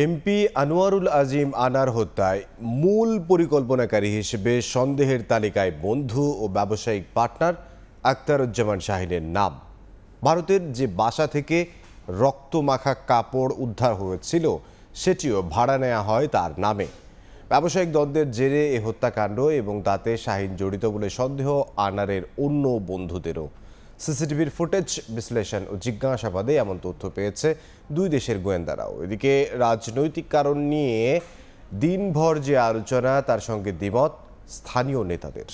MP Anwarul Azim আনার হত্যায় মূল পরিকল্পনাকারী হিসেবে সন্দেহের তালিকায় বন্ধু ও ব্যবসায়িক পার্টনার আখতারুজ্জামান শাহীনের নাম। ভারতের যে বাসা থেকে রক্তমাখা কাপড় উদ্ধার হয়েছিল সেটিও ভাড়া নেওয়া হয় তার নামে। ব্যবসায়িক দ্বন্দ্বের জেরে এ হত্যাকাণ্ড এবং তাতে শাহীন জড়িত বলে সন্দেহ আনারের অন্য বন্ধুদেরও। সিসিটিভির ফুটেজ বিশ্লেষণ ও জিজ্ঞাসাবাদে এমন তথ্য পেয়েছে দুই দেশের গোয়েন্দারাও। এদিকে রাজনৈতিক কারণ নিয়ে দিনভর যে আলোচনা, তার সঙ্গে দ্বিমত স্থানীয় নেতাদের।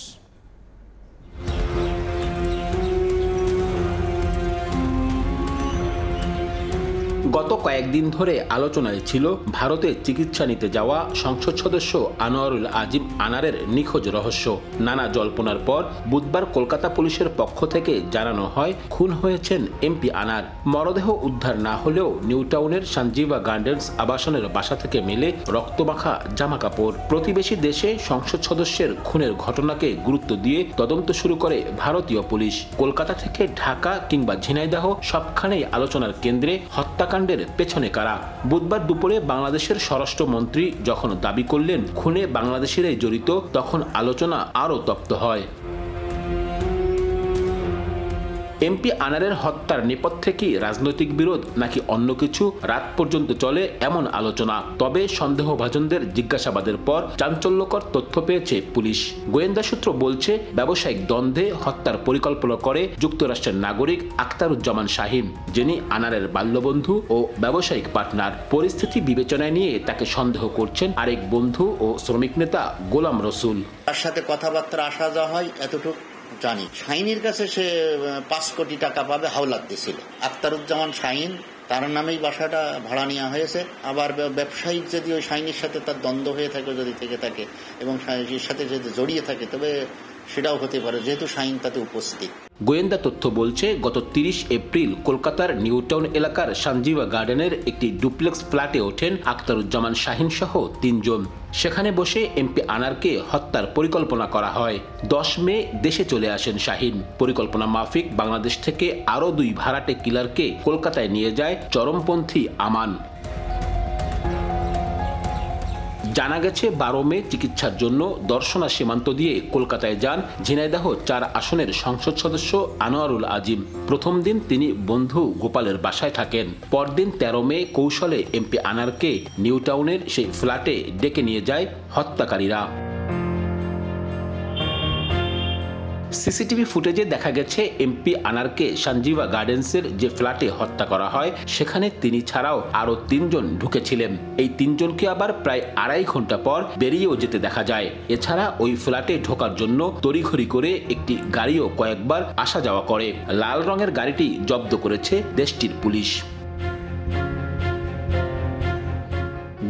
গত কয়েকদিন ধরে আলোচনায় ছিল ভারতে চিকিৎসা নিতে যাওয়া সংসদ সদস্য আনোয়ারুল আজিম আনারের নিখোঁজ রহস্য। নানা জল্পনার পর বুধবার কলকাতা পুলিশের পক্ষ থেকে জানানো হয় খুন হয়েছেন এমপি আনার। মরদেহ উদ্ধার না হলেও নিউ টাউনের সঞ্জীবা গার্ডেন্স আবাসনের বাসা থেকে মেলে রক্তমাখা জামা কাপড়। প্রতিবেশী দেশে সংসদ সদস্যের খুনের ঘটনাকে গুরুত্ব দিয়ে তদন্ত শুরু করে ভারতীয় পুলিশ। কলকাতা থেকে ঢাকা কিংবা ঝিনাইদহ সবখানেই আলোচনার কেন্দ্রে হত্যাকাণ্ড পেছনে কারা। বুধবার দুপুরে বাংলাদেশের স্বরাষ্ট্রমন্ত্রী যখন দাবি করলেন খুনে বাংলাদেশিরাই জড়িত, তখন আলোচনা আরও তপ্ত হয়। এমপি আনারের হত্যার নেপথ্যে কি রাজনৈতিক বিরোধ নাকি অন্য কিছু, রাত পর্যন্ত চলে এমন আলোচনা। তবে সন্দেহভাজনদের জিজ্ঞাসাবাদের পর চাঞ্চল্যকর তথ্য পেয়েছে পুলিশ। গোয়েন্দা সূত্র বলছে ব্যবসায়িক দ্বন্দ্বে হত্যার পরিকল্পনা করে যুক্তরাষ্ট্রের নাগরিক আখতারুজ্জামান শাহীন, যিনি আনারের বাল্যবন্ধু ও ব্যবসায়িক পার্টনার। পরিস্থিতি বিবেচনায় নিয়ে তাকে সন্দেহ করছেন আরেক বন্ধু ও শ্রমিক নেতা গোলাম রসুল। তার সাথে কথাবার্তা আসা যাওয়া হয় এতটুকু জানি। শাহীনের কাছে সে 5 কোটি টাকা পাবে হাওলাত দিছিল। আখতারুজ্জামান শাহীন, তার নামেই বাসাটা ভাড়া নেওয়া হয়েছে। আবার ব্যবসায়িক যদি ওই শাহীনের সাথে তার দ্বন্দ্ব হয়ে থাকে, যদি থেকে থাকে এবং শাহীনের সাথে যদি জড়িয়ে থাকে, তবে সেটাও হতে পারে, যেহেতু শাহীন তাতে উপস্থিত। গোয়েন্দা তথ্য বলছে গত 30 এপ্রিল কলকাতার নিউ টাউন এলাকার সঞ্জীবা গার্ডেনের একটি ডুপ্লেক্স ফ্ল্যাটে ওঠেন আখতারুজ্জামান শাহীন সহ 3 জন। সেখানে বসে এমপি আনারকে হত্যার পরিকল্পনা করা হয়। 10 মে দেশে চলে আসেন শাহীন। পরিকল্পনা মাফিক বাংলাদেশ থেকে আরও 2 ভাড়াটে কিলারকে কলকাতায় নিয়ে যায় চরমপন্থী আমান। জানা গেছে 12 মে চিকিৎসার জন্য দর্শনা সীমান্ত দিয়ে কলকাতায় যান ঝিনাইদহ 4 আসনের সংসদ সদস্য আনোয়ারুল আজিম। প্রথম দিন তিনি বন্ধু গোপালের বাসায় থাকেন। পরদিন 13 মে কৌশলে এমপি আনারকে নিউ টাউনের সেই ফ্ল্যাটে ডেকে নিয়ে যায় হত্যাকারীরা। সিসিটিভি ফুটেজে দেখা গেছে এমপি আনারকে সঞ্জীবা গার্ডেন্সের যে ফ্ল্যাটে হত্যা করা হয় সেখানে তিনি ছাড়াও আরো 3 জন ঢুকেছিলেন। এই 3 জনকে আবার প্রায় 2.5 ঘন্টা পর বেরিয়েও যেতে দেখা যায়। এছাড়া ওই ফ্ল্যাটে ঢোকার জন্য তড়িঘড়ি করে একটি গাড়িও কয়েকবার আসা যাওয়া করে। লাল রঙের গাড়িটি জব্দ করেছে দেশটির পুলিশ।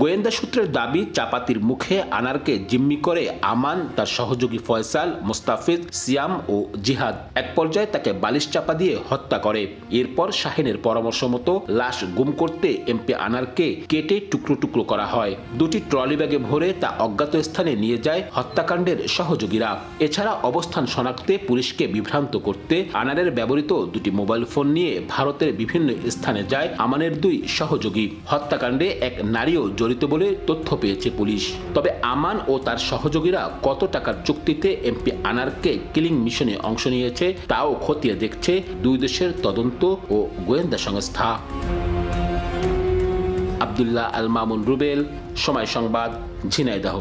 গোয়েন্দা সূত্রের দাবি, চাপাতির মুখে আনারকে জিম্মি করে আমান, তার সহযোগী ফয়সাল, মুস্তাফিজ, সিয়াম ও জিহাদ। এক পর্যায়ে তাকে বালিশ চাপা দিয়ে হত্যা করে। এরপর শাহীনের পরামর্শ মতো লাশ গুম করতে এমপি আনারকে কেটে টুকরো টুকরো করা হয়। 2টি ট্রলি ব্যাগে ভরে তা অজ্ঞাত স্থানে নিয়ে যায় হত্যাকাণ্ডের সহযোগীরা। এছাড়া অবস্থান শনাক্তে পুলিশকে বিভ্রান্ত করতে আনারের ব্যবহৃত 2টি মোবাইল ফোন নিয়ে ভারতের বিভিন্ন স্থানে যায় আমানের 2 সহযোগী। হত্যাকাণ্ডে এক নারীও জড়িত বলে তথ্য পেয়েছে পুলিশ। তবে আমান ও তার সহযোগীরা কত টাকার চুক্তিতে এমপি আনারকে কিলিং মিশনে অংশ নিয়েছে তাও খতিয়ে দেখছে 2 দেশের তদন্ত ও গোয়েন্দা সংস্থা। আব্দুল্লাহ আল মামুন রুবেল, সময় সংবাদ, ঝিনাইদহ।